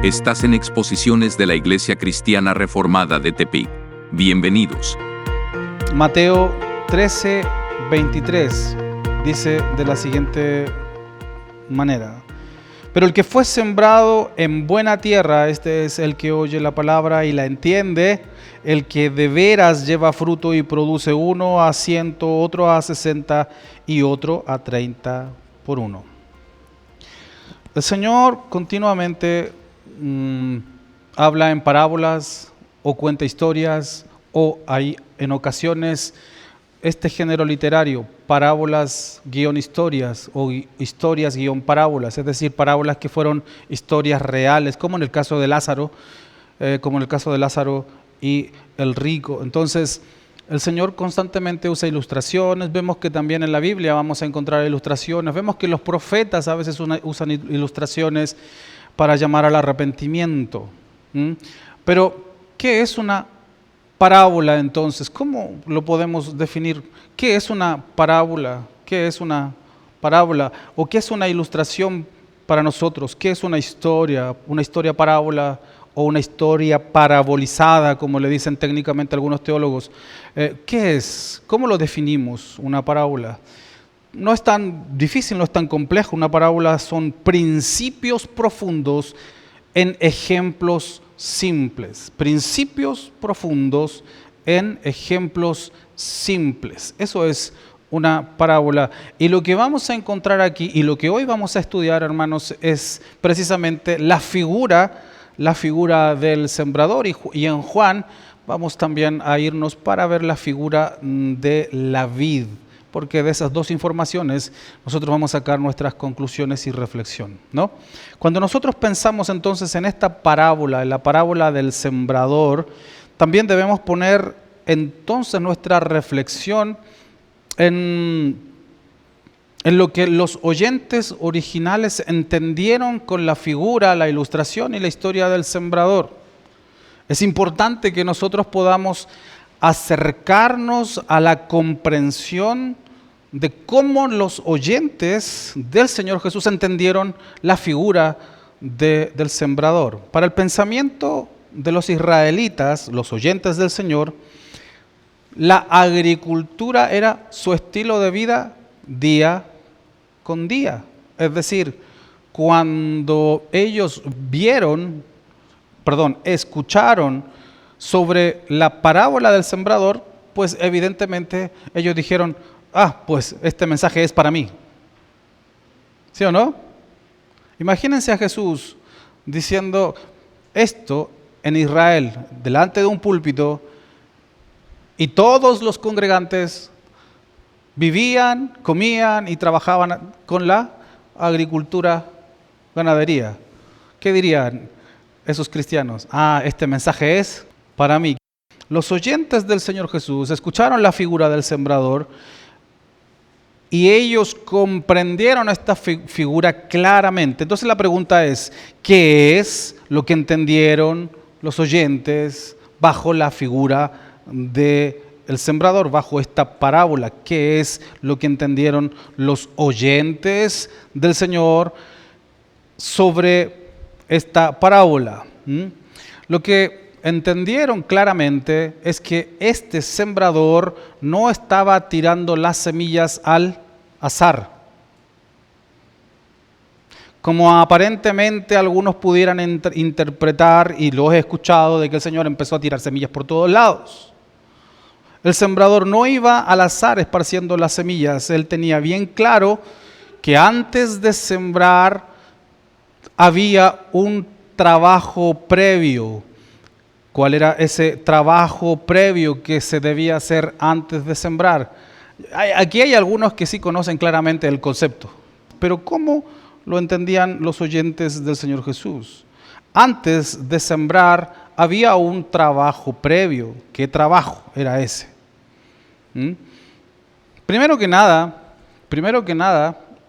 Estás en Exposiciones de la Iglesia Cristiana Reformada de Tepic. Bienvenidos. Mateo 13, 23 dice de la siguiente manera: pero el que fue sembrado en buena tierra, este es el que oye la palabra y la entiende, el que de veras lleva fruto y produce, uno a 100, otro a 60 y otro a 30 por uno. El Señor continuamente habla en parábolas o cuenta historias, o hay en ocasiones este género literario, parábolas guión historias o historias guión parábolas, es decir, parábolas que fueron historias reales, como en el caso de Lázaro, y el rico. Entonces, el Señor constantemente usa ilustraciones. Vemos que también en la Biblia vamos a encontrar ilustraciones. Vemos que los profetas a veces usan ilustraciones para llamar al arrepentimiento. Pero, ¿qué es una parábola entonces? ¿Cómo lo podemos definir? ¿Qué es una parábola? ¿Qué es una parábola? ¿O qué es una ilustración para nosotros? ¿Qué es una historia parábola o una historia parabolizada, como le dicen técnicamente algunos teólogos? ¿Qué es? ¿Cómo lo definimos, una parábola? No es tan difícil, no es tan complejo. Una parábola son principios profundos en ejemplos simples. Principios profundos en ejemplos simples. Eso es una parábola. Y lo que vamos a encontrar aquí, y lo que hoy vamos a estudiar, hermanos, es precisamente la figura del sembrador. Y en Juan vamos también a irnos para ver la figura de la vid, porque de esas dos informaciones nosotros vamos a sacar nuestras conclusiones y reflexión, ¿no? Cuando nosotros pensamos entonces en esta parábola, en la parábola del sembrador, también debemos poner entonces nuestra reflexión en lo que los oyentes originales entendieron con la figura, la ilustración y la historia del sembrador. Es importante que nosotros podamos acercarnos a la comprensión de cómo los oyentes del Señor Jesús entendieron la figura del sembrador. Para el pensamiento de los israelitas, los oyentes del Señor, la agricultura era su estilo de vida día con día. Es decir, cuando ellos escucharon sobre la parábola del sembrador, pues evidentemente ellos dijeron: pues este mensaje es para mí. ¿Sí o no? Imagínense a Jesús diciendo esto en Israel, delante de un púlpito, y todos los congregantes vivían, comían y trabajaban con la agricultura, ganadería. ¿Qué dirían esos cristianos? Este mensaje es para mí. Los oyentes del Señor Jesús escucharon la figura del sembrador y ellos comprendieron esta figura claramente. Entonces la pregunta es: ¿qué es lo que entendieron los oyentes bajo la figura del sembrador, bajo esta parábola? ¿Qué es lo que entendieron los oyentes del Señor sobre esta parábola? Lo que entendieron claramente es que este sembrador no estaba tirando las semillas al azar, como aparentemente algunos pudieran interpretar, y lo he escuchado, de que el Señor empezó a tirar semillas por todos lados. El sembrador no iba al azar esparciendo las semillas. Él tenía bien claro que antes de sembrar había un trabajo previo. ¿Cuál era ese trabajo previo que se debía hacer antes de sembrar? Aquí hay algunos que sí conocen claramente el concepto, pero ¿cómo lo entendían los oyentes del Señor Jesús? Antes de sembrar había un trabajo previo. ¿Qué trabajo era ese? Primero que nada,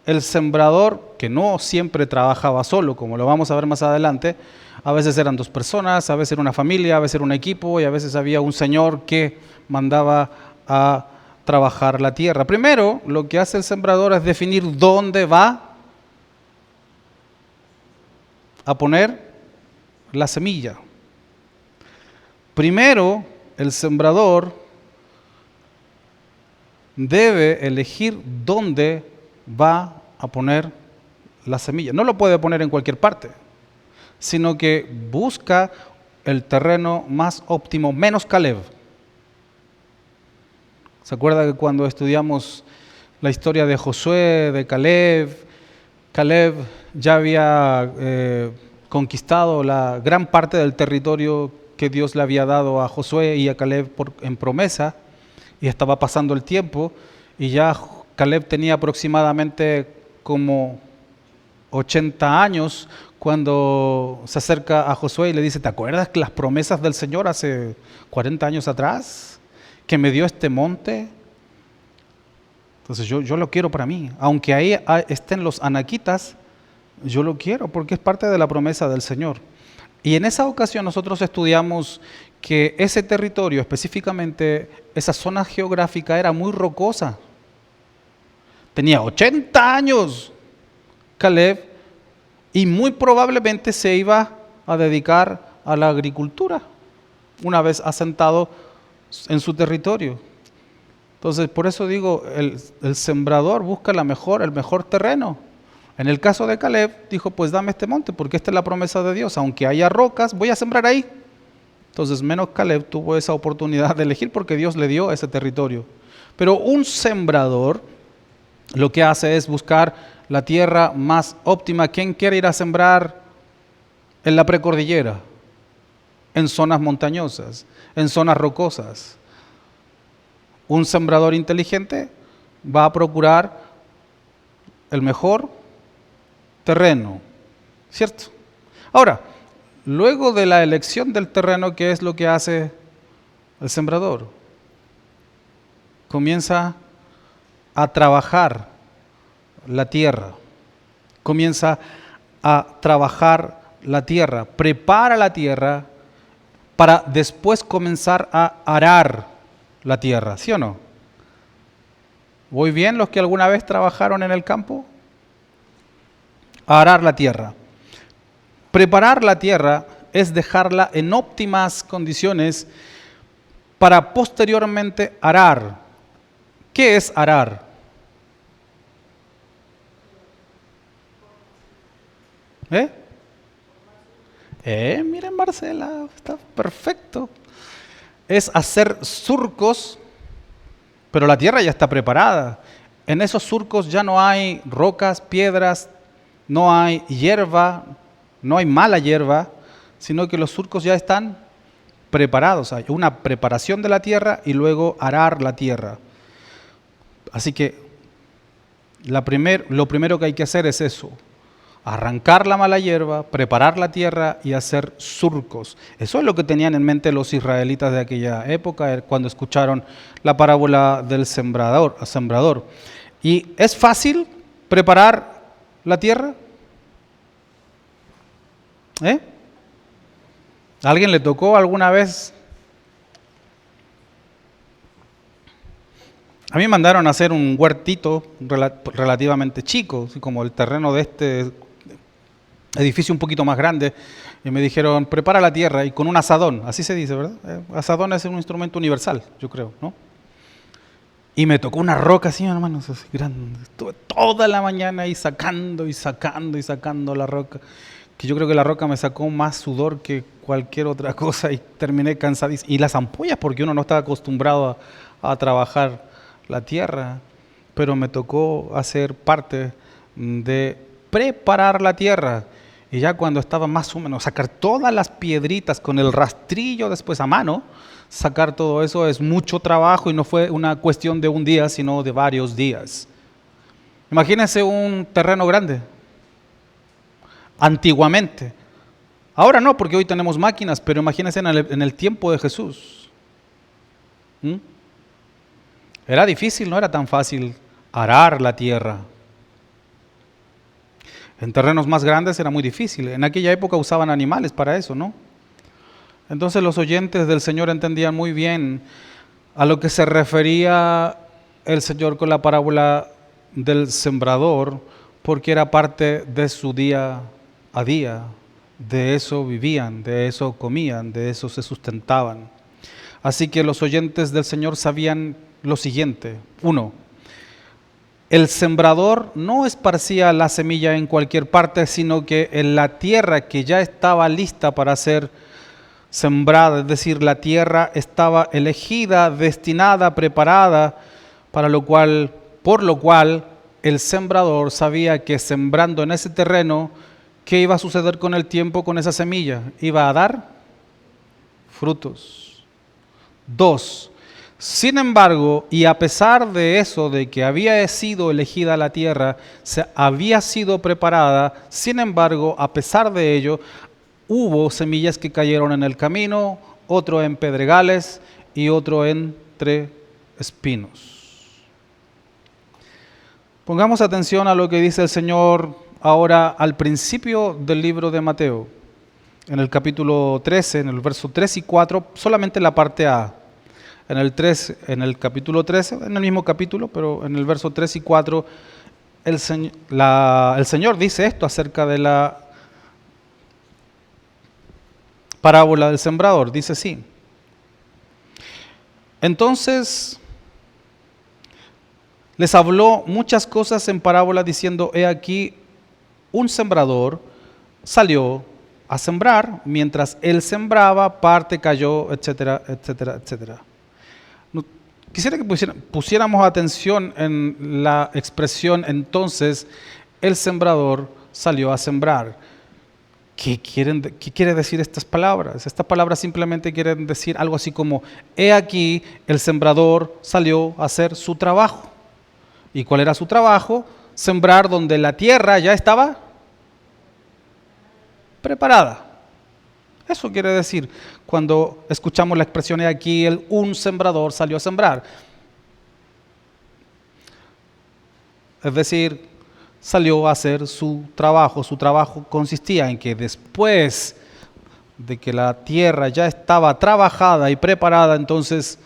el sembrador, que no siempre trabajaba solo, como lo vamos a ver más adelante, a veces eran dos personas, a veces era una familia, a veces era un equipo, y a veces había un señor que mandaba a trabajar la tierra. Primero, lo que hace el sembrador es definir dónde va a poner la semilla. Primero, el sembrador debe elegir dónde va a poner la semilla. No lo puede poner en cualquier parte, sino que busca el terreno más óptimo, menos Caleb. ¿Se acuerda que cuando estudiamos la historia de Josué, de Caleb ya había conquistado la gran parte del territorio que Dios le había dado a Josué y a Caleb en promesa, y estaba pasando el tiempo, y ya Caleb tenía aproximadamente como 80 años cuando se acerca a Josué y le dice: ¿te acuerdas que las promesas del Señor hace 40 años atrás? Que me dio este monte. Entonces yo lo quiero para mí. Aunque ahí estén los anaquitas, yo lo quiero porque es parte de la promesa del Señor. Y en esa ocasión nosotros estudiamos que ese territorio, específicamente esa zona geográfica, era muy rocosa. Tenía 80 años Caleb y muy probablemente se iba a dedicar a la agricultura una vez asentado en su territorio. Entonces, por eso digo, el sembrador busca el mejor terreno. En el caso de Caleb, dijo: pues dame este monte, porque esta es la promesa de Dios. Aunque haya rocas, voy a sembrar ahí. Entonces, menos Caleb tuvo esa oportunidad de elegir porque Dios le dio ese territorio. Pero un sembrador lo que hace es buscar la tierra más óptima. ¿Quién quiere ir a sembrar en la precordillera? En zonas montañosas, en zonas rocosas. Un sembrador inteligente va a procurar el mejor terreno, ¿cierto? Ahora, luego de la elección del terreno, ¿qué es lo que hace el sembrador? Comienza a trabajar la tierra, prepara la tierra para después comenzar a arar la tierra, ¿sí o no? ¿Voy bien los que alguna vez trabajaron en el campo? Arar la tierra. Preparar la tierra es dejarla en óptimas condiciones para posteriormente arar. ¿Qué es arar? Miren, Marcela, está perfecto. Es hacer surcos, pero la tierra ya está preparada. En esos surcos ya no hay rocas, piedras, no hay hierba, no hay mala hierba, sino que los surcos ya están preparados. Hay una preparación de la tierra y luego arar la tierra. Así que lo primero que hay que hacer es eso: arrancar la mala hierba, preparar la tierra y hacer surcos. Eso es lo que tenían en mente los israelitas de aquella época cuando escucharon la parábola del sembrador. ¿Y es fácil preparar la tierra? ¿A alguien le tocó alguna vez? A mí me mandaron a hacer un huertito relativamente chico, así como el terreno de este edificio un poquito más grande, y me dijeron: prepara la tierra, y con un azadón, así se dice, ¿verdad? Asadón es un instrumento universal, yo creo, ¿no? Y me tocó una roca así, hermanos, así grande. Estuve toda la mañana ahí sacando la roca, que yo creo que la roca me sacó más sudor que cualquier otra cosa, y terminé cansadísimo. Y las ampollas, porque uno no estaba acostumbrado a trabajar la tierra, pero me tocó hacer parte de preparar la tierra. Y ya cuando estaba más o menos, sacar todas las piedritas con el rastrillo después a mano, sacar todo eso es mucho trabajo, y no fue una cuestión de un día, sino de varios días. Imagínense un terreno grande, antiguamente. Ahora no, porque hoy tenemos máquinas, pero imagínense en el tiempo de Jesús. Era difícil, no era tan fácil arar la tierra. En terrenos más grandes era muy difícil. En aquella época usaban animales para eso, ¿no? Entonces los oyentes del Señor entendían muy bien a lo que se refería el Señor con la parábola del sembrador, porque era parte de su día a día, de eso vivían, de eso comían, de eso se sustentaban. Así que los oyentes del Señor sabían lo siguiente. 1. El sembrador no esparcía la semilla en cualquier parte, sino que en la tierra que ya estaba lista para ser sembrada, es decir, la tierra estaba elegida, destinada, preparada, por lo cual el sembrador sabía que sembrando en ese terreno, ¿qué iba a suceder con el tiempo con esa semilla? Iba a dar frutos. 2. Sin embargo, y a pesar de eso, de que había sido elegida la tierra, había sido preparada, sin embargo, a pesar de ello, hubo semillas que cayeron en el camino, otro en pedregales y otro entre espinos. Pongamos atención a lo que dice el Señor ahora al principio del libro de Mateo, en el capítulo 13, en el verso 3 y 4, solamente la parte A. En el capítulo 13, en el mismo capítulo, pero en el verso 3 y 4, el Señor dice esto acerca de la parábola del sembrador. Dice así: entonces les habló muchas cosas en parábola diciendo: he aquí, un sembrador salió a sembrar, mientras él sembraba, parte cayó, etcétera, etcétera, etcétera. Quisiera que pusiéramos atención en la expresión entonces el sembrador salió a sembrar. ¿Qué quiere decir estas palabras? Estas palabras simplemente quieren decir algo así como: he aquí el sembrador salió a hacer su trabajo. ¿Y cuál era su trabajo? Sembrar donde la tierra ya estaba preparada. Eso quiere decir cuando escuchamos la expresión: he aquí un sembrador salió a sembrar. Es decir, salió a hacer su trabajo. Su trabajo consistía en que después de que la tierra ya estaba trabajada y preparada, entonces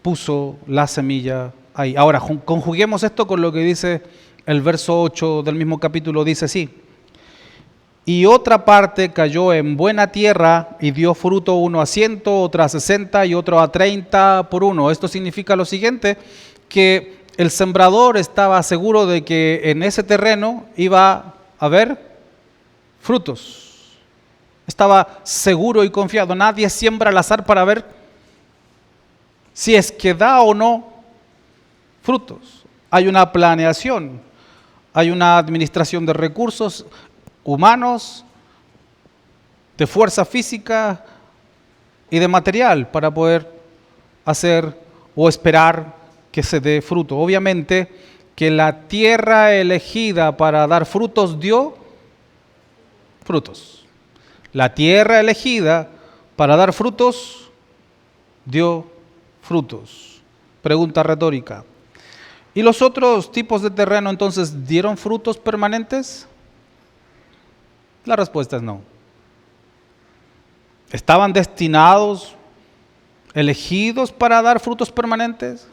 puso la semilla ahí. Ahora, conjuguemos esto con lo que dice el verso 8 del mismo capítulo. Dice así: y otra parte cayó en buena tierra y dio fruto, uno a 100, otro a 60 y otro a 30 por uno. Esto significa lo siguiente, que el sembrador estaba seguro de que en ese terreno iba a haber frutos. Estaba seguro y confiado. Nadie siembra al azar para ver si es que da o no frutos. Hay una planeación, hay una administración de recursos humanos, de fuerza física y de material para poder hacer o esperar que se dé fruto. Obviamente que la tierra elegida para dar frutos dio frutos. La tierra elegida para dar frutos dio frutos. Pregunta retórica: ¿y los otros tipos de terreno entonces dieron frutos permanentes? La respuesta es no. ¿Estaban destinados, elegidos para dar frutos permanentes?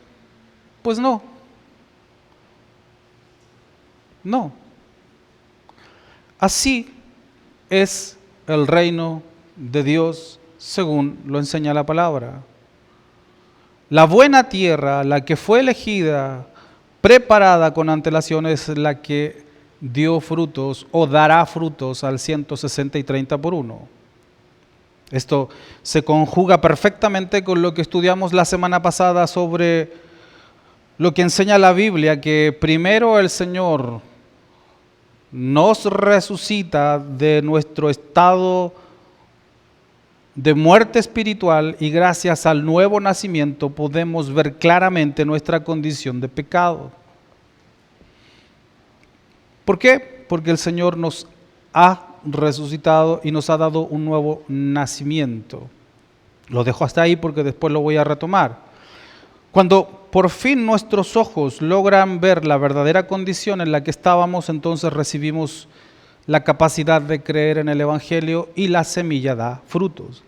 Pues no. No. Así es el reino de Dios según lo enseña la palabra. La buena tierra, la que fue elegida, preparada con antelación, es la que dio frutos o dará frutos al 160 y 30 por uno. Esto se conjuga perfectamente con lo que estudiamos la semana pasada sobre lo que enseña la Biblia, que primero el Señor nos resucita de nuestro estado de muerte espiritual y gracias al nuevo nacimiento podemos ver claramente nuestra condición de pecado. ¿Por qué? Porque el Señor nos ha resucitado y nos ha dado un nuevo nacimiento. Lo dejo hasta ahí porque después lo voy a retomar. Cuando por fin nuestros ojos logran ver la verdadera condición en la que estábamos, entonces recibimos la capacidad de creer en el Evangelio y la semilla da frutos.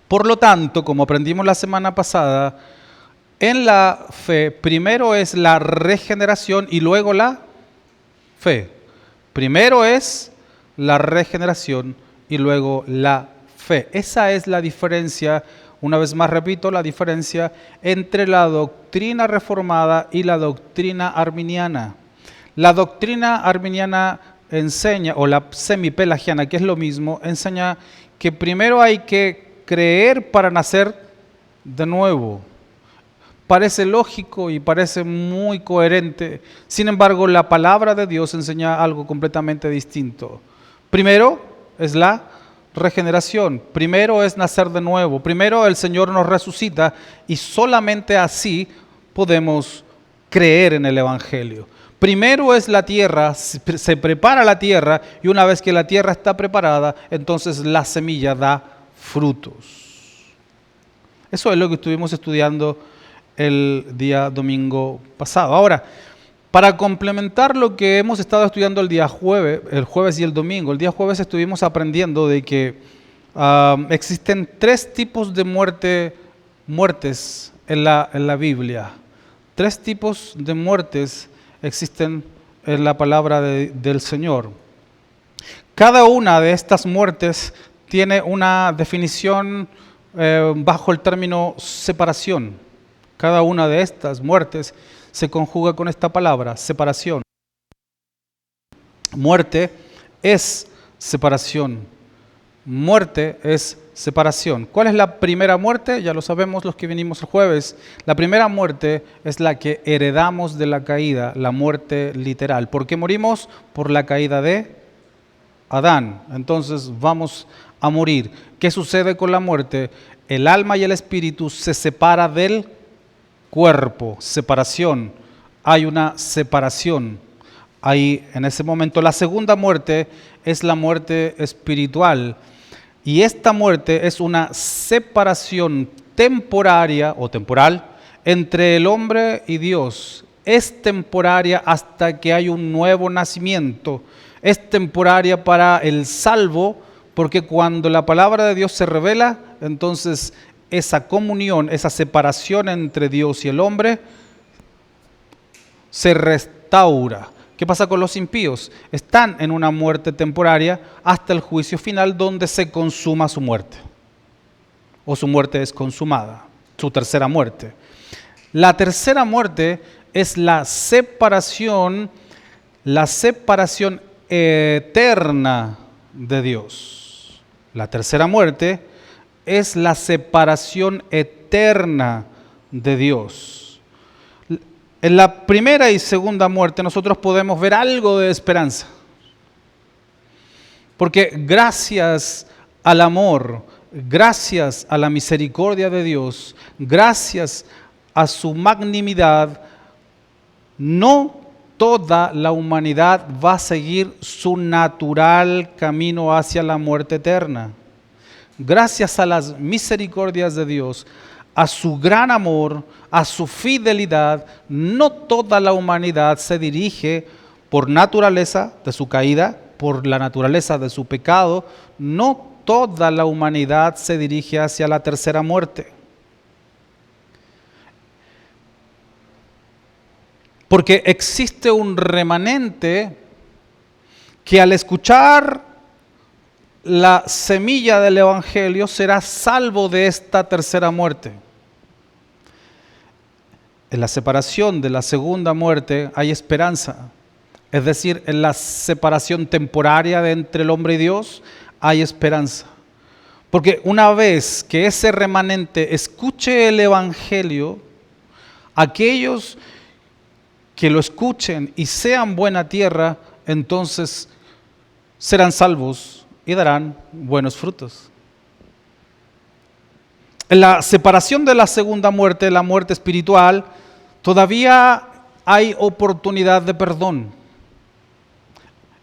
Por lo tanto, como aprendimos la semana pasada, en la fe primero es la regeneración y luego la fe. Primero es la regeneración y luego la fe. Esa es la diferencia, una vez más repito, la diferencia entre la doctrina reformada y la doctrina arminiana. La doctrina arminiana enseña, o la semipelagiana, que es lo mismo, enseña que primero hay que creer para nacer de nuevo. Parece lógico y parece muy coherente. Sin embargo, la palabra de Dios enseña algo completamente distinto. Primero es la regeneración. Primero es nacer de nuevo. Primero el Señor nos resucita y solamente así podemos creer en el Evangelio. Primero es la tierra, se prepara la tierra y una vez que la tierra está preparada, entonces la semilla da frutos. Eso es lo que estuvimos estudiando el día domingo pasado. Ahora, para complementar lo que hemos estado estudiando el jueves y el domingo, el día jueves estuvimos aprendiendo de que existen 3 tipos de muertes en la Biblia. 3 tipos de muertes existen en la palabra del Señor. Cada una de estas muertes tiene una definición bajo el término separación. Cada una de estas muertes se conjuga con esta palabra, separación. Muerte es separación. Muerte es separación. ¿Cuál es la primera muerte? Ya lo sabemos los que vinimos el jueves. La primera muerte es la que heredamos de la caída, la muerte literal. ¿Por qué morimos? Por la caída de Adán. Entonces vamos a morir. ¿Qué sucede con la muerte? El alma y el espíritu se separan del cuerpo, separación. Hay una separación ahí en ese momento. La segunda muerte es la muerte espiritual. Y esta muerte es una separación temporaria o temporal entre el hombre y Dios. Es temporaria hasta que hay un nuevo nacimiento. Es temporaria para el salvo, porque cuando la palabra de Dios se revela, entonces esa comunión, esa separación entre Dios y el hombre se restaura. ¿Qué pasa con los impíos? Están en una muerte temporaria hasta el juicio final donde se consuma su muerte. O su muerte es consumada, su tercera muerte. La tercera muerte es la separación eterna de Dios. La tercera muerte es la separación eterna de Dios. En la primera y segunda muerte nosotros podemos ver algo de esperanza. Porque gracias al amor, gracias a la misericordia de Dios, gracias a su magnanimidad, no toda la humanidad va a seguir su natural camino hacia la muerte eterna. Gracias a las misericordias de Dios, a su gran amor, a su fidelidad, no toda la humanidad se dirige por naturaleza de su caída, por la naturaleza de su pecado, no toda la humanidad se dirige hacia la tercera muerte. Porque existe un remanente que al escuchar la semilla del Evangelio será salvo de esta tercera muerte. En la separación de la segunda muerte hay esperanza. Es decir, en la separación temporaria de entre el hombre y Dios hay esperanza. Porque una vez que ese remanente escuche el Evangelio, aquellos que lo escuchen y sean buena tierra, entonces serán salvos y darán buenos frutos. En la separación de la segunda muerte, la muerte espiritual, todavía hay oportunidad de perdón.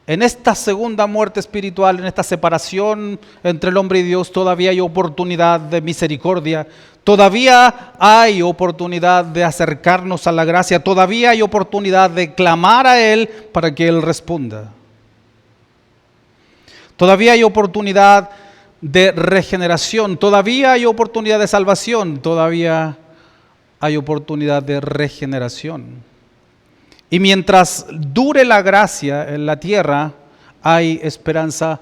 En esta segunda muerte espiritual, en esta separación entre el hombre y Dios, todavía hay oportunidad de misericordia, todavía hay oportunidad de acercarnos a la gracia, todavía hay oportunidad de clamar a Él para que Él responda. Todavía hay oportunidad de regeneración, todavía hay oportunidad de salvación, todavía hay oportunidad de regeneración. Y mientras dure la gracia en la tierra, hay esperanza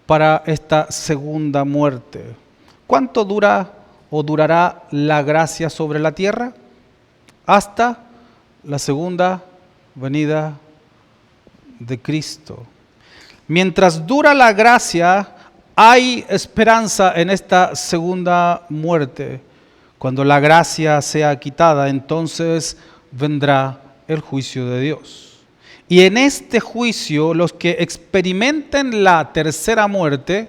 para esta segunda muerte. ¿Cuánto dura o durará la gracia sobre la tierra? Hasta la segunda venida de Cristo. Mientras dura la gracia, hay esperanza en esta segunda muerte. Cuando la gracia sea quitada, entonces vendrá el juicio de Dios. Y en este juicio, los que experimenten la tercera muerte,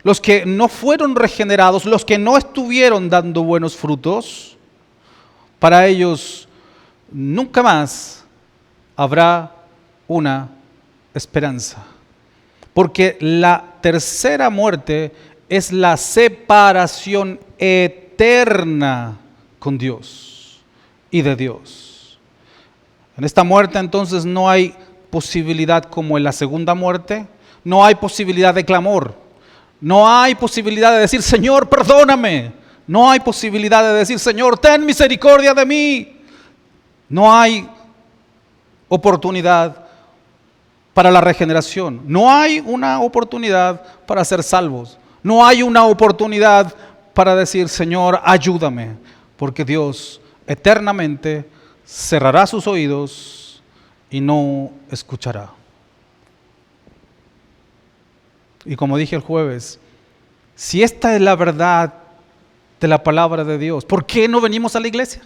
los que no fueron regenerados, los que no estuvieron dando buenos frutos, para ellos nunca más habrá una esperanza. Porque la tercera muerte es la separación eterna con Dios y de Dios. En esta muerte entonces no hay posibilidad como en la segunda muerte, no hay posibilidad de clamor, no hay posibilidad de decir, Señor, perdóname, no hay posibilidad de decir, Señor, ten misericordia de mí. No hay oportunidad para la regeneración, no hay una oportunidad para ser salvos, no hay una oportunidad para decir, Señor, ayúdame, porque Dios eternamente cerrará sus oídos y no escuchará. Y como dije el jueves, si esta es la verdad de la palabra de Dios, ¿por qué no venimos a la iglesia?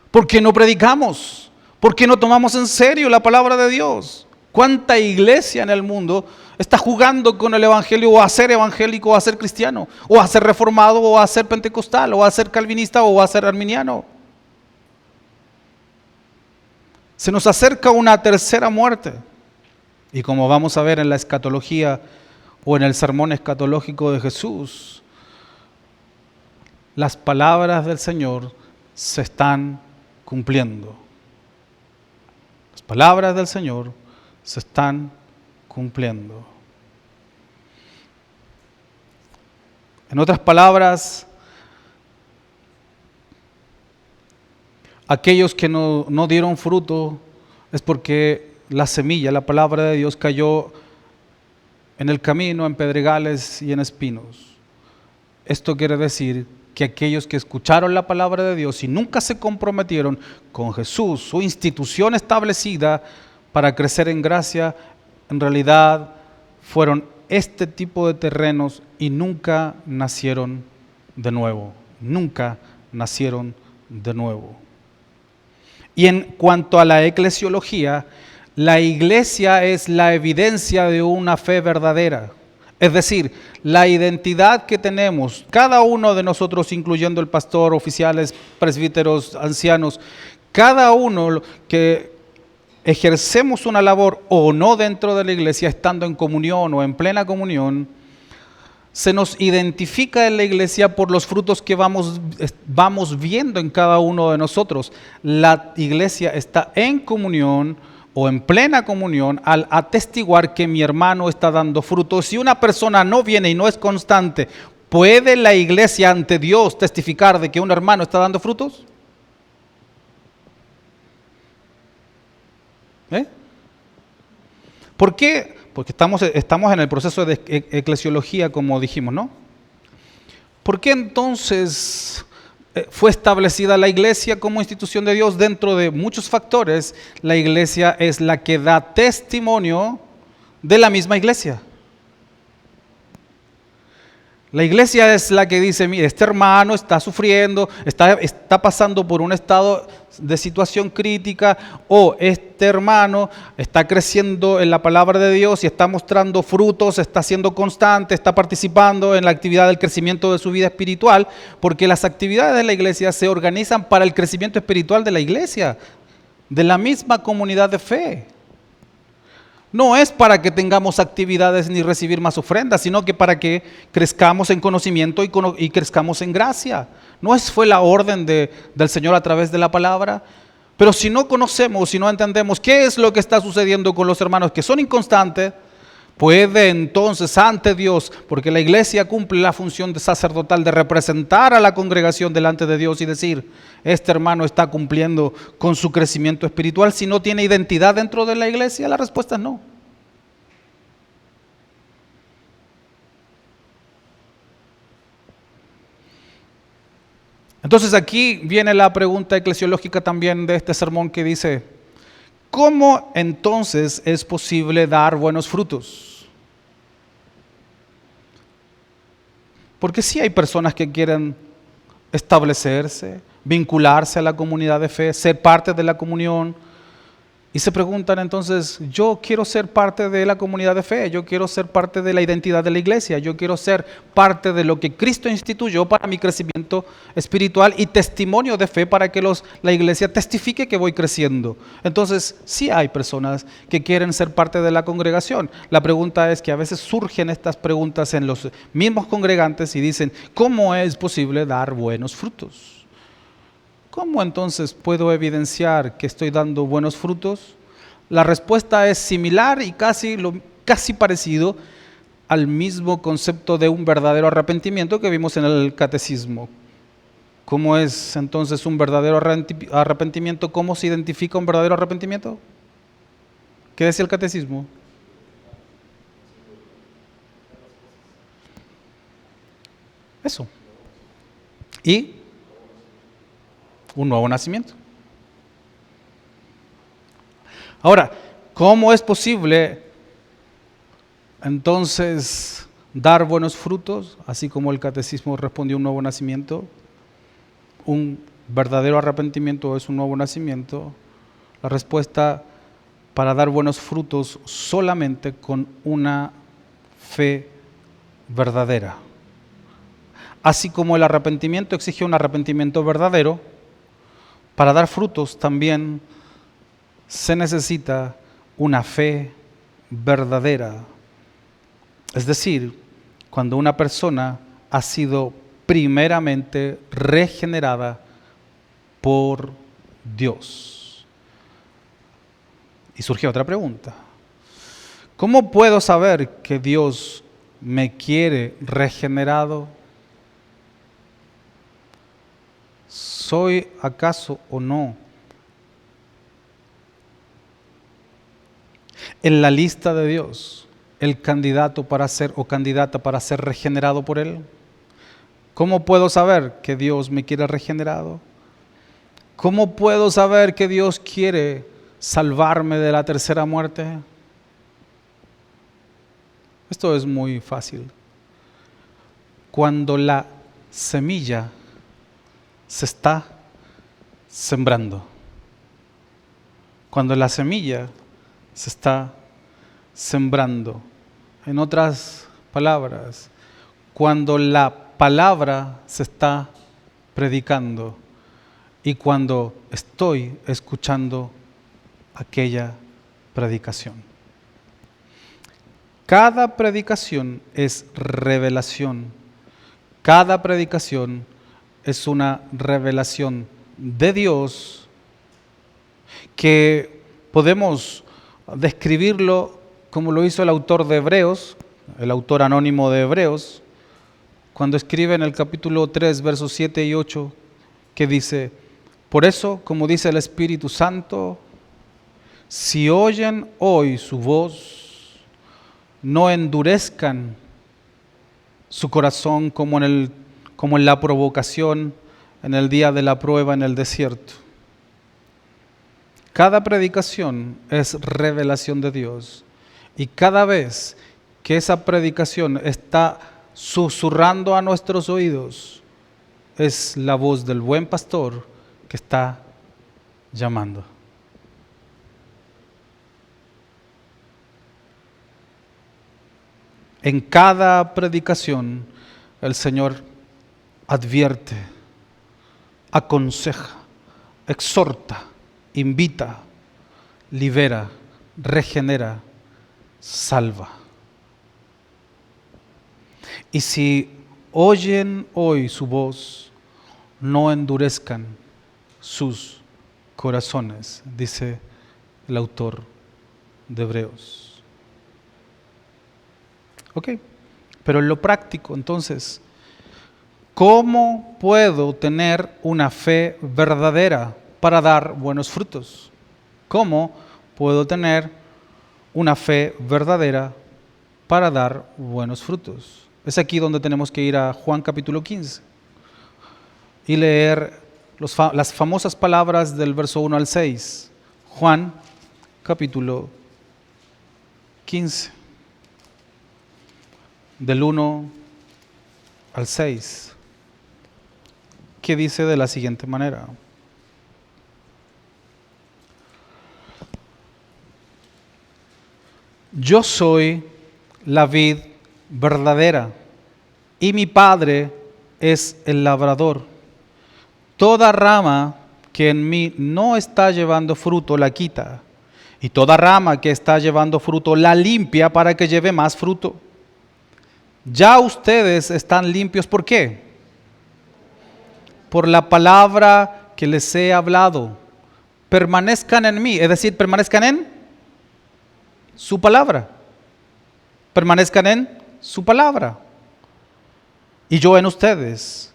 ¿Por qué no predicamos? ¿Por qué no tomamos en serio la palabra de Dios? ¿Cuánta iglesia en el mundo está jugando con el evangelio o a ser evangélico o a ser cristiano, o a ser reformado o a ser pentecostal, o a ser calvinista o a ser arminiano? Se nos acerca una tercera muerte. Y como vamos a ver en la escatología o en el sermón escatológico de Jesús, las palabras del Señor se están cumpliendo. Las palabras del Señor se están cumpliendo. En otras palabras, aquellos que no dieron fruto es porque la semilla, la palabra de Dios, cayó en el camino, en pedregales y en espinos. Esto quiere decir que aquellos que escucharon la palabra de Dios y nunca se comprometieron con Jesús, su institución establecida para crecer en gracia, en realidad fueron este tipo de terrenos y nunca nacieron de nuevo. Nunca nacieron de nuevo. Y en cuanto a la eclesiología, la iglesia es la evidencia de una fe verdadera. Es decir, la identidad que tenemos, cada uno de nosotros, incluyendo el pastor, oficiales, presbíteros, ancianos, cada uno que ejercemos una labor o no dentro de la iglesia, estando en comunión o en plena comunión, se nos identifica en la iglesia por los frutos que vamos viendo en cada uno de nosotros. La iglesia está en comunión o en plena comunión al atestiguar que mi hermano está dando frutos. Si una persona no viene y no es constante, ¿puede la iglesia ante Dios testificar de que un hermano está dando frutos? ¿Por qué? Porque estamos en el proceso de eclesiología, como dijimos, ¿no? ¿Por qué entonces fue establecida la iglesia como institución de Dios? Dentro de muchos factores, la iglesia es la que da testimonio de la misma iglesia. La iglesia es la que dice, mire, este hermano está sufriendo, está pasando por un estado de situación crítica, o este hermano está creciendo en la palabra de Dios y está mostrando frutos, está siendo constante, está participando en la actividad del crecimiento de su vida espiritual, porque las actividades de la iglesia se organizan para el crecimiento espiritual de la iglesia, de la misma comunidad de fe. No es para que tengamos actividades ni recibir más ofrendas, sino que para que crezcamos en conocimiento y crezcamos en gracia. ¿No fue la orden del Señor a través de la palabra? Pero si no conocemos, si no entendemos qué es lo que está sucediendo con los hermanos que son inconstantes, puede entonces ante Dios, porque la iglesia cumple la función de sacerdotal de representar a la congregación delante de Dios y decir, este hermano está cumpliendo con su crecimiento espiritual. Si no tiene identidad dentro de la iglesia, la respuesta es no. Entonces aquí viene la pregunta eclesiológica también de este sermón que dice, ¿cómo entonces es posible dar buenos frutos? Porque sí hay personas que quieren establecerse, vincularse a la comunidad de fe, ser parte de la comunión, y se preguntan entonces, yo quiero ser parte de la comunidad de fe, yo quiero ser parte de la identidad de la iglesia, yo quiero ser parte de lo que Cristo instituyó para mi crecimiento espiritual y testimonio de fe para que la iglesia testifique que voy creciendo. Entonces, sí hay personas que quieren ser parte de la congregación. La pregunta es que a veces surgen estas preguntas en los mismos congregantes y dicen, ¿cómo es posible dar buenos frutos? ¿Cómo entonces puedo evidenciar que estoy dando buenos frutos? La respuesta es similar y casi parecido al mismo concepto de un verdadero arrepentimiento que vimos en el catecismo. ¿Cómo es entonces un verdadero arrepentimiento? ¿Cómo se identifica un verdadero arrepentimiento? ¿Qué decía el catecismo? Eso. Y un nuevo nacimiento. Ahora, ¿cómo es posible entonces dar buenos frutos? Así como el catecismo respondió un nuevo nacimiento, un verdadero arrepentimiento es un nuevo nacimiento. La respuesta para dar buenos frutos solamente con una fe verdadera. Así como el arrepentimiento exige un arrepentimiento verdadero, para dar frutos también se necesita una fe verdadera. Es decir, cuando una persona ha sido primeramente regenerada por Dios. Y surge otra pregunta. ¿Cómo puedo saber que Dios me quiere regenerado? ¿Soy acaso o no en la lista de Dios el candidato para ser o candidata para ser regenerado por Él? ¿Cómo puedo saber que Dios me quiere regenerado? ¿Cómo puedo saber que Dios quiere salvarme de la tercera muerte? Esto es muy fácil. Cuando la semilla se está sembrando. Cuando la semilla se está sembrando. En otras palabras, cuando la palabra se está predicando y cuando estoy escuchando aquella predicación. Cada predicación es revelación. Cada predicación es una revelación de Dios que podemos describirlo como lo hizo el autor de Hebreos, el autor anónimo de Hebreos, cuando escribe en el capítulo 3, versos 7 y 8, que dice, por eso, como dice el Espíritu Santo, si oyen hoy su voz, no endurezcan su corazón como en la provocación, en el día de la prueba en el desierto. Cada predicación es revelación de Dios. Y cada vez que esa predicación está susurrando a nuestros oídos, es la voz del buen pastor que está llamando. En cada predicación el Señor advierte, aconseja, exhorta, invita, libera, regenera, salva. Y si oyen hoy su voz, no endurezcan sus corazones, dice el autor de Hebreos. Ok, pero en lo práctico, entonces, ¿cómo puedo tener una fe verdadera para dar buenos frutos? ¿Cómo puedo tener una fe verdadera para dar buenos frutos? Es aquí donde tenemos que ir a Juan capítulo 15. y leer las famosas palabras del verso 1 al 6. Juan, capítulo 15, del 1 al 6, que dice de la siguiente manera. Yo soy la vid verdadera y mi Padre es el labrador. Toda rama que en mí no está llevando fruto la quita, y toda rama que está llevando fruto la limpia para que lleve más fruto. Ya ustedes están limpios, ¿por qué? Por la palabra que les he hablado. Permanezcan en mí, es decir, permanezcan en su palabra. Permanezcan en su palabra. Y yo en ustedes.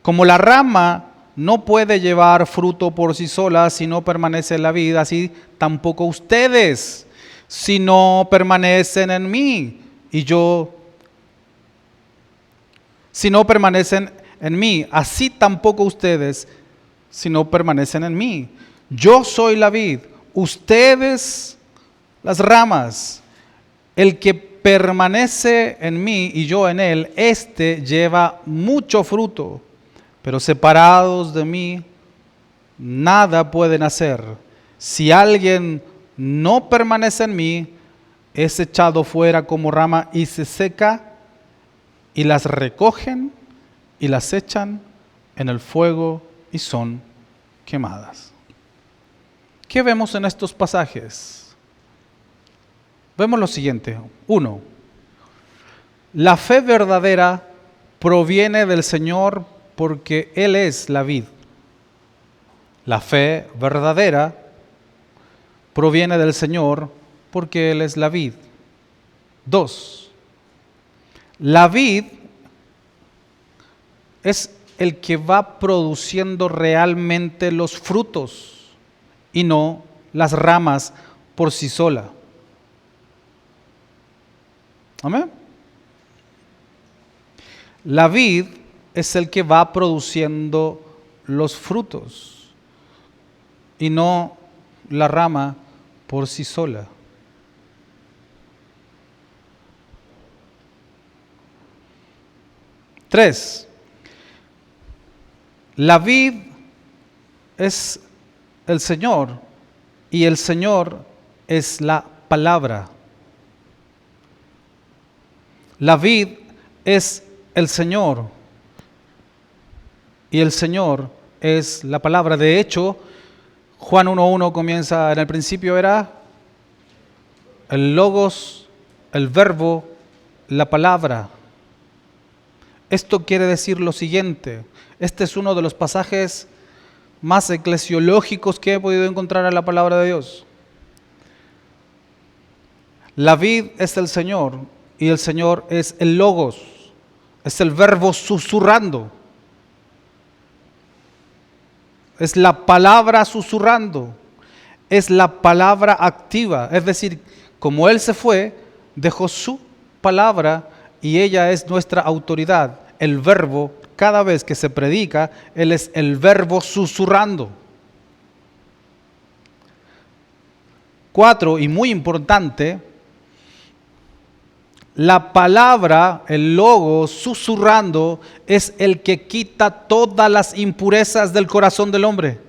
Como la rama no puede llevar fruto por sí sola si no permanece en la vid, así tampoco ustedes, si no permanecen en mí. Y yo, si no permanecen en mí, así tampoco ustedes, si no permanecen en mí. Yo soy la vid, ustedes las ramas. El que permanece en mí y yo en él, éste lleva mucho fruto. Pero separados de mí, nada pueden hacer. Si alguien no permanece en mí, es echado fuera como rama y se seca, y las recogen y las echan en el fuego y son quemadas. ¿Qué vemos en estos pasajes? Vemos lo siguiente. 1. La fe verdadera proviene del Señor porque Él es la vid. La fe verdadera proviene del Señor porque Él es la vid. 2. La vid es el que va produciendo realmente los frutos y no las ramas por sí sola. Amén. La vid es el que va produciendo los frutos y no la rama por sí sola. Tres, la vid es el Señor y el Señor es la palabra. La vid es el Señor y el Señor es la palabra. De hecho, Juan 1:1 comienza, en el principio era el logos, el verbo, la palabra. Esto quiere decir lo siguiente. Este es uno de los pasajes más eclesiológicos que he podido encontrar en la palabra de Dios. La vid es el Señor y el Señor es el logos, es el verbo susurrando. Es la palabra susurrando, es la palabra activa. Es decir, como Él se fue, dejó su palabra y ella es nuestra autoridad. El verbo, cada vez que se predica, Él es el verbo susurrando. 4, y muy importante, la palabra, el logo susurrando, es el que quita todas las impurezas del corazón del hombre.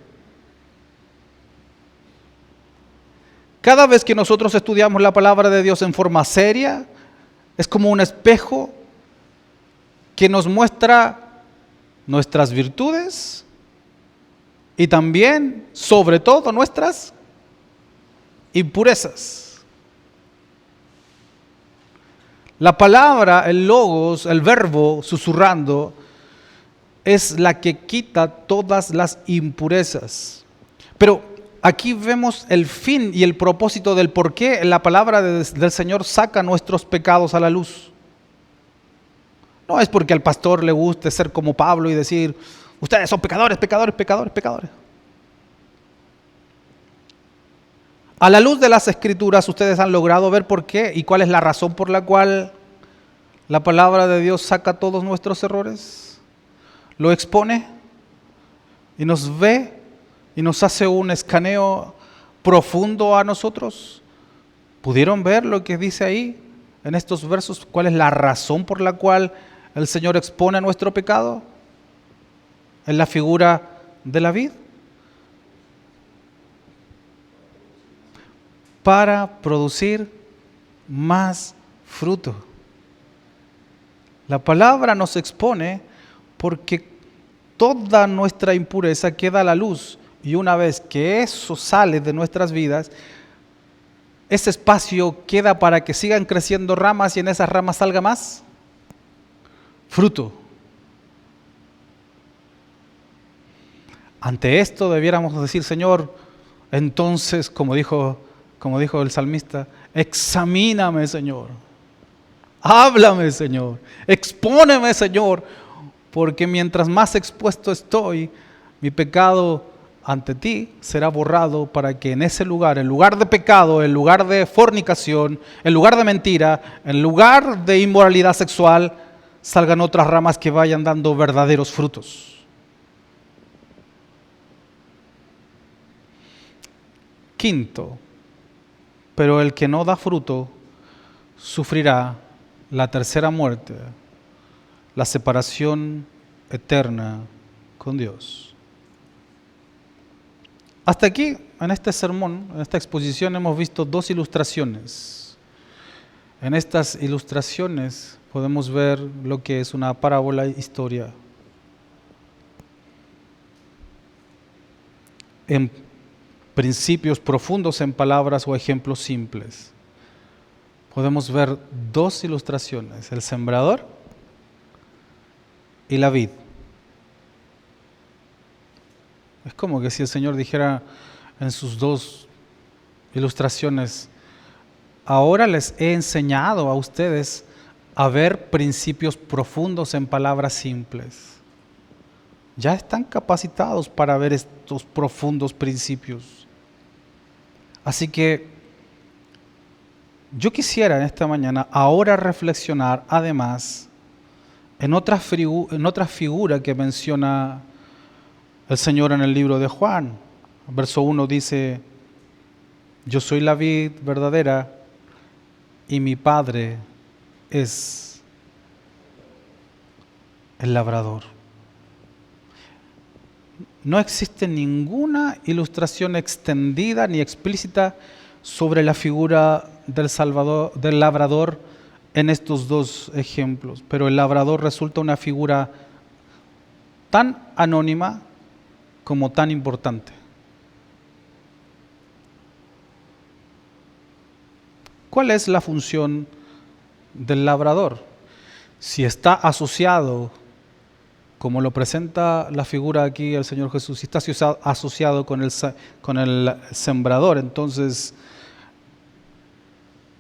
Cada vez que nosotros estudiamos la palabra de Dios en forma seria, es como un espejo que nos muestra nuestras virtudes y también, sobre todo, nuestras impurezas. La palabra, el logos, el verbo susurrando, es la que quita todas las impurezas. Pero aquí vemos el fin y el propósito del por qué la palabra del Señor saca nuestros pecados a la luz. No es porque al pastor le guste ser como Pablo y decir, ustedes son pecadores, pecadores, pecadores, pecadores. A la luz de las Escrituras, ustedes han logrado ver por qué y cuál es la razón por la cual la palabra de Dios saca todos nuestros errores. Lo expone y nos ve y nos hace un escaneo profundo a nosotros. ¿Pudieron ver lo que dice ahí en estos versos? ¿Cuál es la razón por la cual el Señor expone nuestro pecado? En la figura de la vid. Para producir más fruto. La palabra nos expone porque toda nuestra impureza queda a la luz, y una vez que eso sale de nuestras vidas, ese espacio queda para que sigan creciendo ramas y en esas ramas salga más fruto. Ante esto debiéramos decir: Señor, entonces, como dijo el salmista, examíname, Señor. Háblame, Señor. Expóneme, Señor. Porque mientras más expuesto estoy, mi pecado ante ti será borrado, para que en ese lugar, en lugar de pecado, en lugar de fornicación, en lugar de mentira, en lugar de inmoralidad sexual, salgan otras ramas que vayan dando verdaderos frutos. Quinto, pero el que no da fruto sufrirá la tercera muerte, la separación eterna con Dios. Hasta aquí, en este sermón, en esta exposición, hemos visto dos ilustraciones. En estas ilustraciones podemos ver lo que es una parábola historia. En principios profundos, en palabras o ejemplos simples, podemos ver dos ilustraciones: el sembrador y la vid. Es como que si el Señor dijera en sus dos ilustraciones: ahora les he enseñado a ustedes a ver principios profundos en palabras simples. Ya están capacitados para ver estos profundos principios. Así que yo quisiera en esta mañana ahora reflexionar además en otra figura que menciona el Señor en el libro de Juan. Verso 1 dice: yo soy la vid verdadera y mi Padre es el labrador. No existe ninguna ilustración extendida ni explícita sobre la figura del labrador en estos dos ejemplos, pero el labrador resulta una figura tan anónima como tan importante. ¿Cuál es la función del labrador? Si está asociado, como lo presenta la figura aquí el Señor Jesús, si está asociado con el sembrador, entonces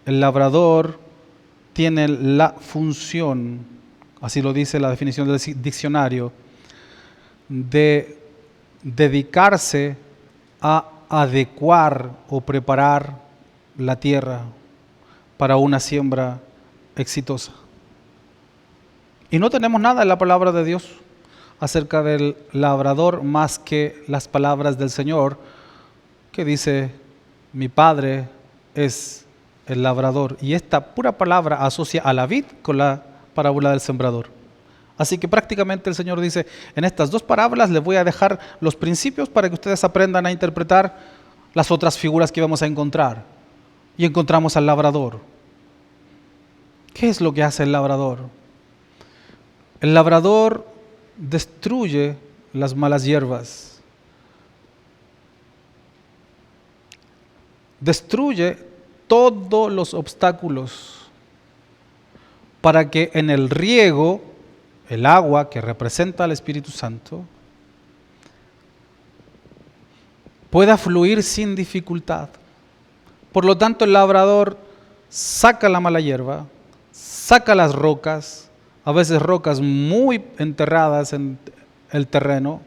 el labrador tiene la función, así lo dice la definición del diccionario, de dedicarse a adecuar o preparar la tierra para una siembra exitosa. Y no tenemos nada en la palabra de Dios acerca del labrador más que las palabras del Señor, que dice: mi Padre es el labrador. Y esta pura palabra asocia a la vid con la parábola del sembrador. Así que prácticamente el Señor dice: en estas dos parábolas les voy a dejar los principios para que ustedes aprendan a interpretar las otras figuras que vamos a encontrar. Y encontramos al labrador. ¿Qué es lo que hace el labrador? El labrador destruye las malas hierbas. Destruye todos los obstáculos para que en el riego, el agua que representa al Espíritu Santo, pueda fluir sin dificultad. Por lo tanto, el labrador saca la mala hierba, saca las rocas, a veces rocas muy enterradas en el terreno,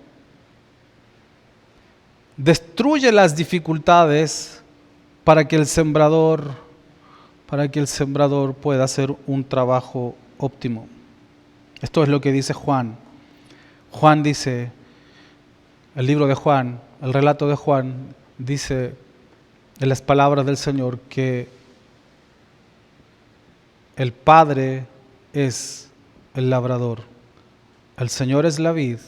destruye las dificultades para que el sembrador pueda hacer un trabajo óptimo. Esto es lo que dice Juan. Juan dice el libro de Juan, el relato de Juan, dice en las palabras del Señor que el Padre es el labrador. El Señor es la vid,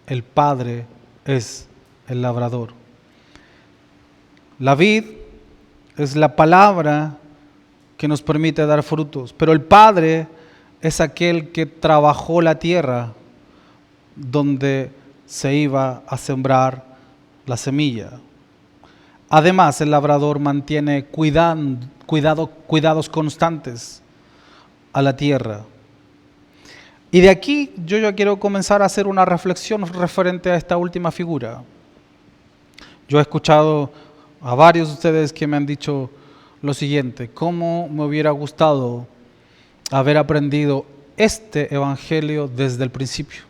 el Padre es el labrador. La vid es la palabra que nos permite dar frutos, pero el Padre es aquel que trabajó la tierra donde se iba a sembrar la semilla. Además, el labrador mantiene cuidados constantes a la tierra. Y de aquí yo ya quiero comenzar a hacer una reflexión referente a esta última figura. Yo he escuchado a varios de ustedes que me han dicho lo siguiente: ¿cómo me hubiera gustado haber aprendido este evangelio desde el principio?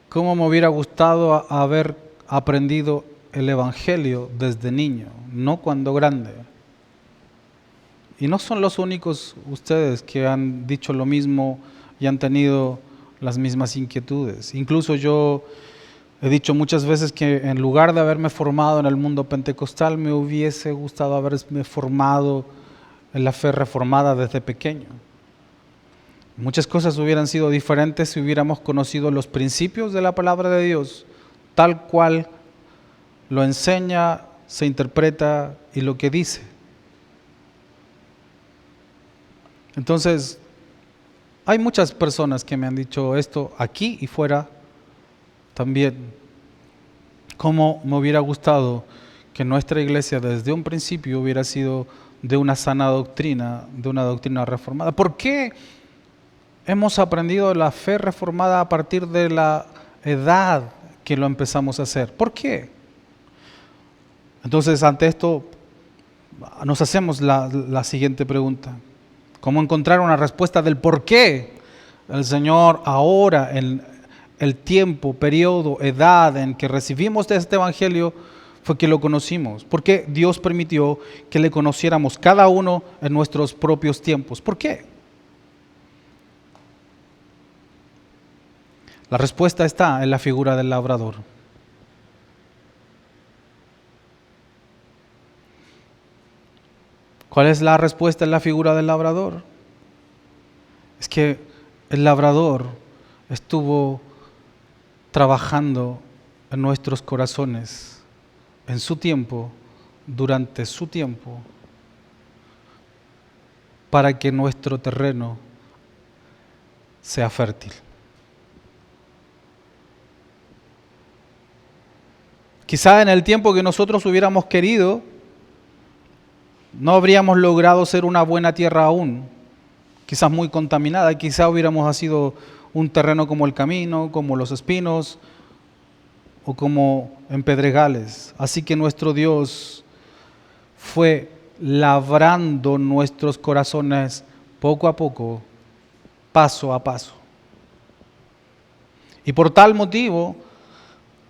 ¿Cómo me hubiera gustado haber aprendido el evangelio desde niño, no cuando grande? Y no son los únicos ustedes que han dicho lo mismo y han tenido las mismas inquietudes. Incluso yo he dicho muchas veces que en lugar de haberme formado en el mundo pentecostal, me hubiese gustado haberme formado en la fe reformada desde pequeño. Muchas cosas hubieran sido diferentes si hubiéramos conocido los principios de la palabra de Dios, tal cual lo enseña, se interpreta y lo que dice. Entonces, hay muchas personas que me han dicho esto aquí y fuera también. Cómo me hubiera gustado que nuestra iglesia desde un principio hubiera sido de una sana doctrina, de una doctrina reformada. ¿Por qué hemos aprendido la fe reformada a partir de la edad que lo empezamos a hacer? ¿Por qué? Entonces, ante esto, nos hacemos la siguiente pregunta. ¿Cómo encontrar una respuesta del por qué el Señor ahora, en el tiempo, periodo, edad en que recibimos este evangelio, fue que lo conocimos? ¿Por qué Dios permitió que le conociéramos cada uno en nuestros propios tiempos? ¿Por qué? La respuesta está en la figura del labrador. ¿Cuál es la respuesta en la figura del labrador? Es que el labrador estuvo trabajando en nuestros corazones, en su tiempo, durante su tiempo, para que nuestro terreno sea fértil. Quizá en el tiempo que nosotros hubiéramos querido, no habríamos logrado ser una buena tierra aún, quizás muy contaminada, quizá hubiéramos sido un terreno como el camino, como los espinos o como en pedregales. Así que nuestro Dios fue labrando nuestros corazones poco a poco, paso a paso. Y por tal motivo,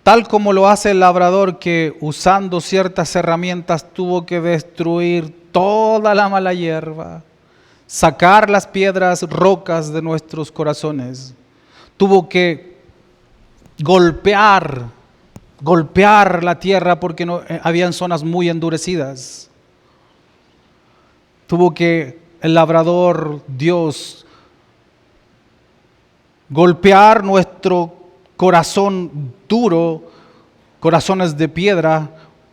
tal como lo hace el labrador que usando ciertas herramientas tuvo que destruir toda la mala hierba, sacar las piedras, rocas de nuestros corazones, tuvo que golpear la tierra porque habían zonas muy endurecidas. Tuvo que el labrador, Dios, golpear nuestro corazón duro, corazones de piedra,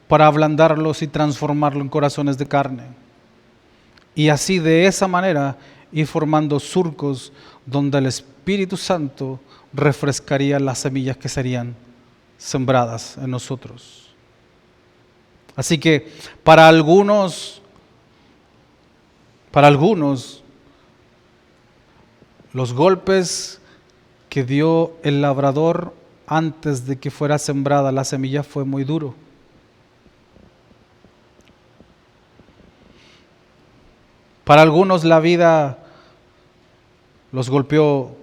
para ablandarlos y transformarlo en corazones de carne. Y así, de esa manera, ir formando surcos donde el Espíritu Santo refrescaría las semillas que serían sembradas en nosotros. Así que para algunos, los golpes que dio el labrador antes de que fuera sembrada la semilla fue muy duro. Para algunos la vida los golpeó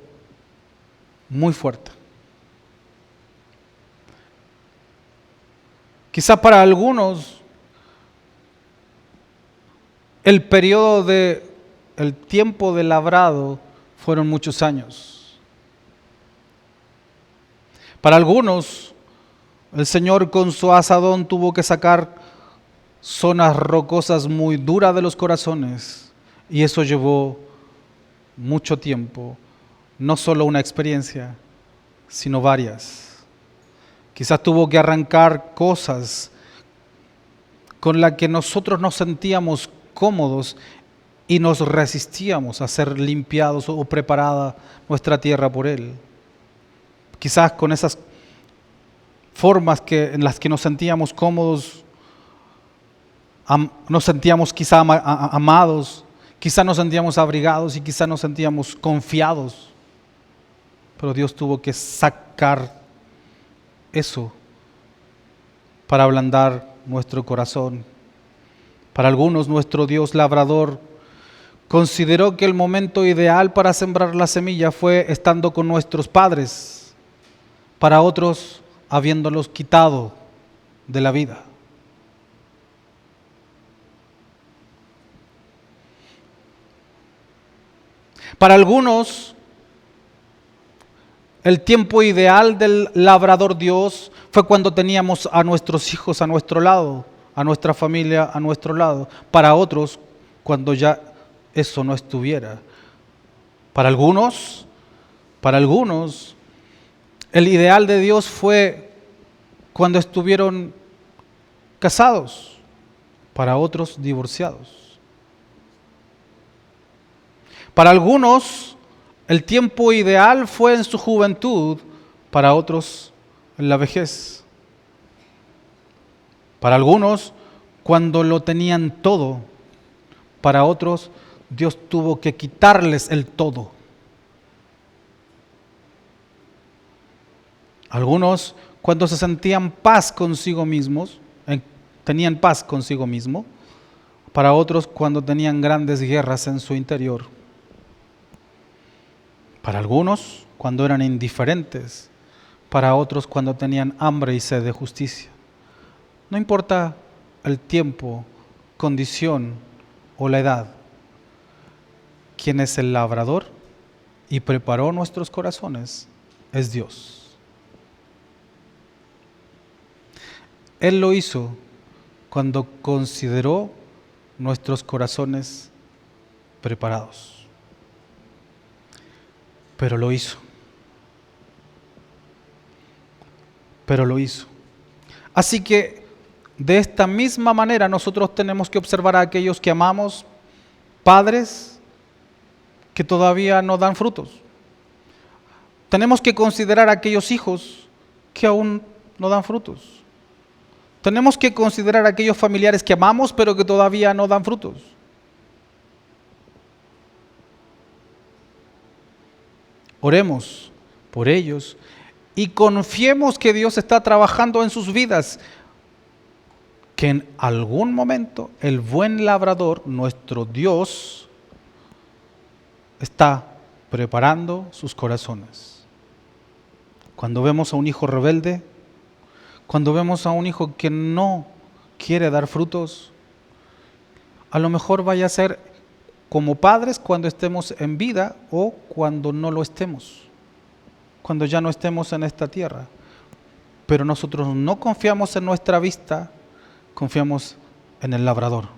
muy fuerte. Quizá para algunos el periodo el tiempo de labrado fueron muchos años. Para algunos, el Señor con su azadón tuvo que sacar zonas rocosas muy duras de los corazones, y eso llevó mucho tiempo, no solo una experiencia, sino varias. Quizás tuvo que arrancar cosas con las que nosotros nos sentíamos cómodos y nos resistíamos a ser limpiados o preparada nuestra tierra por Él. Quizás con esas formas en las que nos sentíamos cómodos, nos sentíamos quizá amados, quizá nos sentíamos abrigados y quizá nos sentíamos confiados. Pero Dios tuvo que sacar eso para ablandar nuestro corazón. Para algunos, nuestro Dios labrador consideró que el momento ideal para sembrar la semilla fue estando con nuestros padres. Para otros, habiéndolos quitado de la vida. Para algunos, el tiempo ideal del labrador Dios fue cuando teníamos a nuestros hijos a nuestro lado, a nuestra familia a nuestro lado. Para otros, cuando ya eso no estuviera. Para algunos, el ideal de Dios fue cuando estuvieron casados, para otros divorciados. Para algunos, el tiempo ideal fue en su juventud, para otros en la vejez. Para algunos, cuando lo tenían todo, para otros, Dios tuvo que quitarles el todo. Algunos, cuando se sentían paz consigo mismos, tenían paz consigo mismo, para otros cuando tenían grandes guerras en su interior. Para algunos cuando eran indiferentes, para otros cuando tenían hambre y sed de justicia. No importa el tiempo, condición o la edad, quien es el labrador y preparó nuestros corazones es Dios. Él lo hizo cuando consideró nuestros corazones preparados. Pero lo hizo. Así que de esta misma manera nosotros tenemos que observar a aquellos que amamos, padres que todavía no dan frutos. Tenemos que considerar a aquellos hijos que aún no dan frutos. Tenemos que considerar a aquellos familiares que amamos pero que todavía no dan frutos. Oremos por ellos y confiemos que Dios está trabajando en sus vidas, que en algún momento el buen labrador, nuestro Dios, está preparando sus corazones. Cuando vemos a un hijo rebelde, cuando vemos a un hijo que no quiere dar frutos, a lo mejor vaya a ser como padres cuando estemos en vida o cuando no lo estemos, cuando ya no estemos en esta tierra. Pero nosotros no confiamos en nuestra vista, confiamos en el labrador.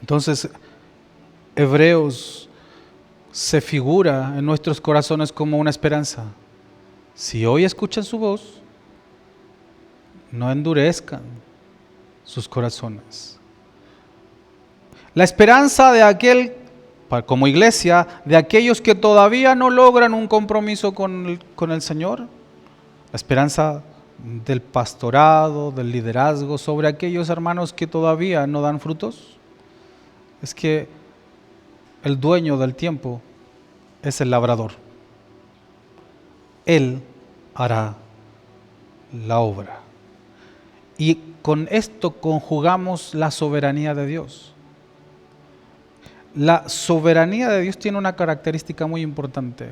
Entonces, Hebreos se figura en nuestros corazones como una esperanza. Si hoy escuchan su voz, no endurezcan sus corazones. La esperanza de como iglesia, de aquellos que todavía no logran un compromiso con el Señor, la esperanza del pastorado, del liderazgo sobre aquellos hermanos que todavía no dan frutos, es que el dueño del tiempo es el labrador. Él hará la obra. Y con esto conjugamos la soberanía de Dios. La soberanía de Dios tiene una característica muy importante: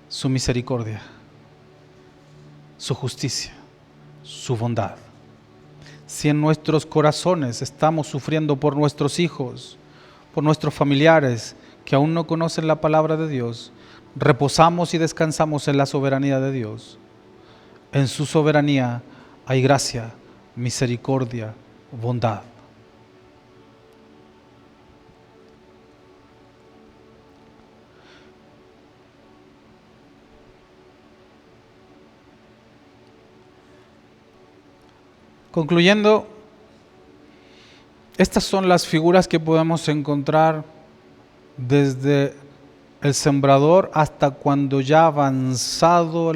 su misericordia, su justicia, su bondad. Si en nuestros corazones estamos sufriendo por nuestros hijos, por nuestros familiares, que aún no conocen la palabra de Dios, reposamos y descansamos en la soberanía de Dios. En su soberanía hay gracia, misericordia, bondad. Concluyendo, estas son las figuras que podemos encontrar desde el sembrador hasta cuando ya avanzada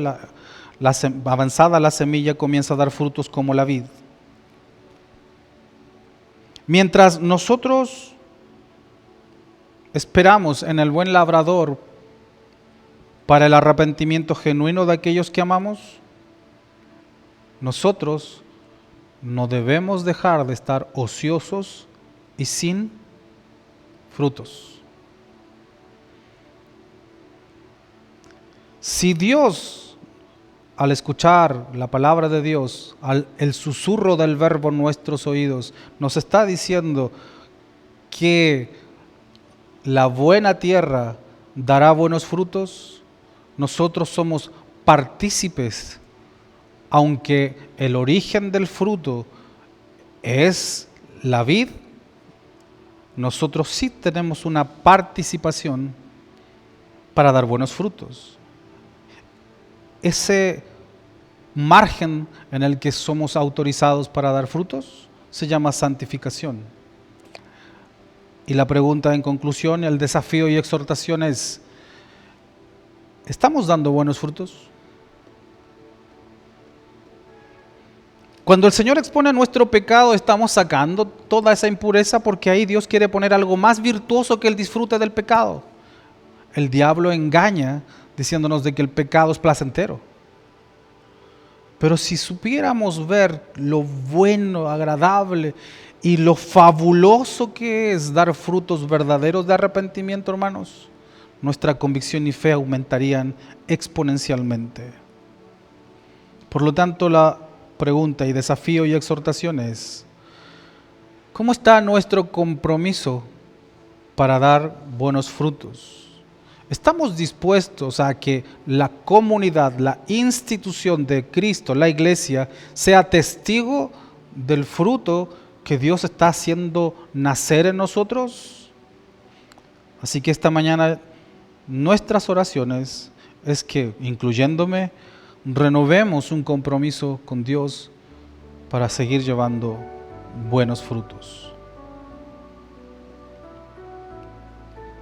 la semilla comienza a dar frutos como la vid. Mientras nosotros esperamos en el buen labrador para el arrepentimiento genuino de aquellos que amamos, nosotros no debemos dejar de estar ociosos y sin frutos. Si Dios, al escuchar la palabra de Dios, el susurro del verbo en nuestros oídos, nos está diciendo que la buena tierra dará buenos frutos, nosotros somos partícipes. Aunque el origen del fruto es la vid, nosotros sí tenemos una participación para dar buenos frutos. Ese margen en el que somos autorizados para dar frutos se llama santificación. Y la pregunta en conclusión, el desafío y exhortación es: ¿estamos dando buenos frutos? Cuando el Señor expone nuestro pecado, estamos sacando toda esa impureza, porque ahí Dios quiere poner algo más virtuoso que el disfrute del pecado. El diablo engaña diciéndonos de que el pecado es placentero. Pero si supiéramos ver lo bueno, agradable y lo fabuloso que es dar frutos verdaderos de arrepentimiento, hermanos, nuestra convicción y fe aumentarían exponencialmente. Por lo tanto, la pregunta y desafío y exhortación es: ¿cómo está nuestro compromiso para dar buenos frutos? ¿Estamos dispuestos a que la comunidad, la institución de Cristo, la iglesia, sea testigo del fruto que Dios está haciendo nacer en nosotros? Así que esta mañana nuestras oraciones es que, incluyéndome, renovemos un compromiso con Dios para seguir llevando buenos frutos.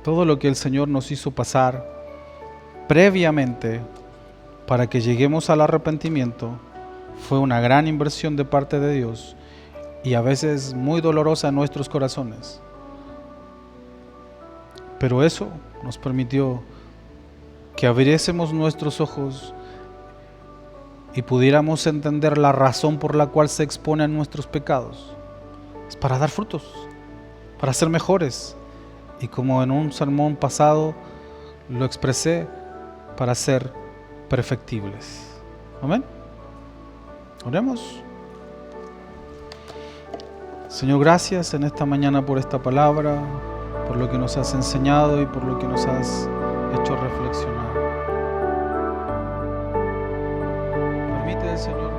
Todo lo que el Señor nos hizo pasar previamente para que lleguemos al arrepentimiento fue una gran inversión de parte de Dios, y a veces muy dolorosa en nuestros corazones. Pero eso nos permitió que abriésemos nuestros ojos y pudiéramos entender la razón por la cual se exponen nuestros pecados. Es para dar frutos, para ser mejores. Y como en un sermón pasado lo expresé, para ser perfectibles. Amén. Oremos. Señor, gracias en esta mañana por esta palabra, por lo que nos has enseñado y por lo que nos has hecho reflexionar. Permite, Señor,